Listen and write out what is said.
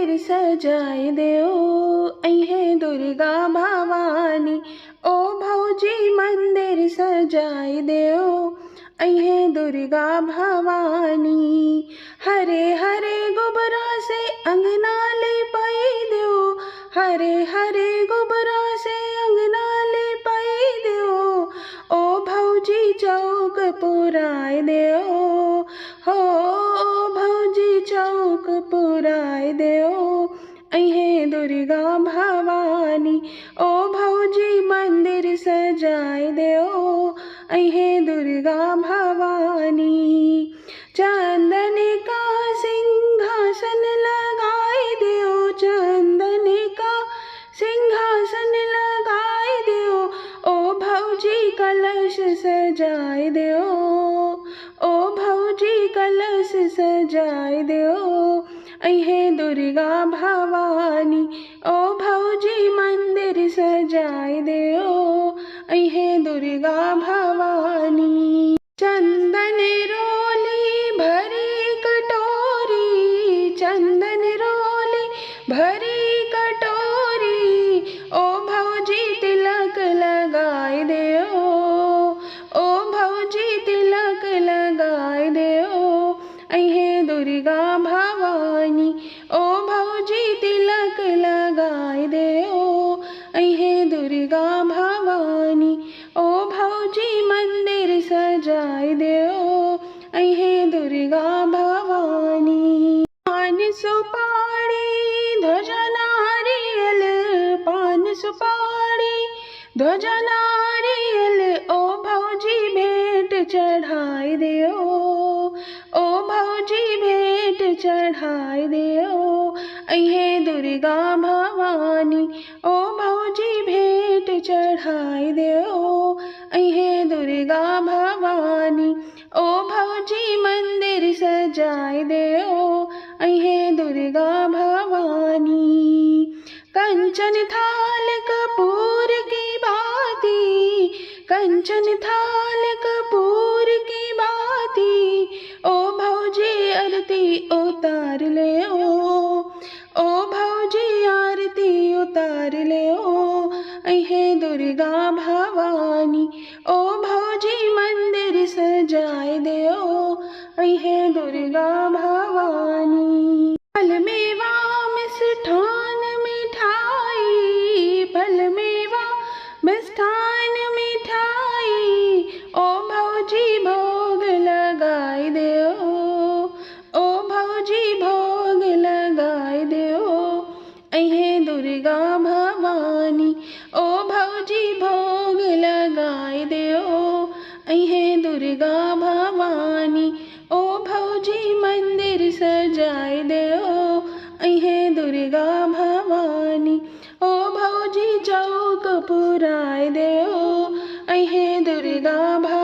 मंदिर सजाए देओ, अहे दुर्गा भवानी। ओ भौजी मंदिर सजाए देओ, अहे दुर्गा भवानी। हरे हरे गोबरा से अंगना लिपाई देओ, हरे हरे गोबरा से अंगना लिपाई देओ। ओ भौजी चौक पुराए देओ, हो भौजी चौक पुराए देओ, अहे दुर्गा भवानी। ओ भौजी मंदिर सजाए देओ, अहे दुर्गा भवानी। चंदन का सिंहासन लगाए देओ, चंदन का सिंहासन लगाए देओ। ओ भौजी कलश सजाए देओ, ओ भौजी कलश सजाए देओ, अहे दुर्गा भवानी। ओ भौजी मंदिर सजाए देओ, अहे दुर्गा भवानी। चंदन रोली भरी कटोरी, चंदन रोली भरी कटोरी। ओ भौजी तिलक लगाए देओ, ओ भौजी तिलक लगाए देओ, अहे दुर्गा भवानी। ओ भौजी तिलक लगाए देओ, अहे दुर्गा भवानी। ओ भौजी मंदिर सजाए देओ, अहे दुर्गा भवानी। पान सुपारी ध्वजा नारियल, पान सुपारी ध्वजा नारियल। ओ भौजी भेंट चढ़ाए देओ, ओ भौजी भेंट चढ़ाए देओ, अहे दुर्गा भवानी। ओ भौजी भेंट चढ़ाए देओ, अहे दुर्गा भवानी। ओ भौजी मंदिर सजाए देओ, अहे दुर्गा भवानी। कंचन थाल कपूर की बाती, कंचन थाल कपूर की बाती। ओ भौजी आरती उतार ले ओ भौजी आरती उतार ले अहे दुर्गा भवानी। ओ भौजी मंदिर सजाए देओ, अहे दुर्गा भवानी। फल मेवा मिष्ठान मिठाई, फल मेवा मिष्ठान मिठाई। ओ भौजी भोग लगाए देओ, ओ भौजी भोग लगाए देओ, अहे दुर्गा भवानी। ओ भौजी भोग लगाए देओ, अहे दुर्गा भवानी। ओ भौजी मंदिर सजाए देओ, अहे दुर्गा भवानी। ओ भौजी चौक पुराए देओ, अहे दुर्गा भवानी।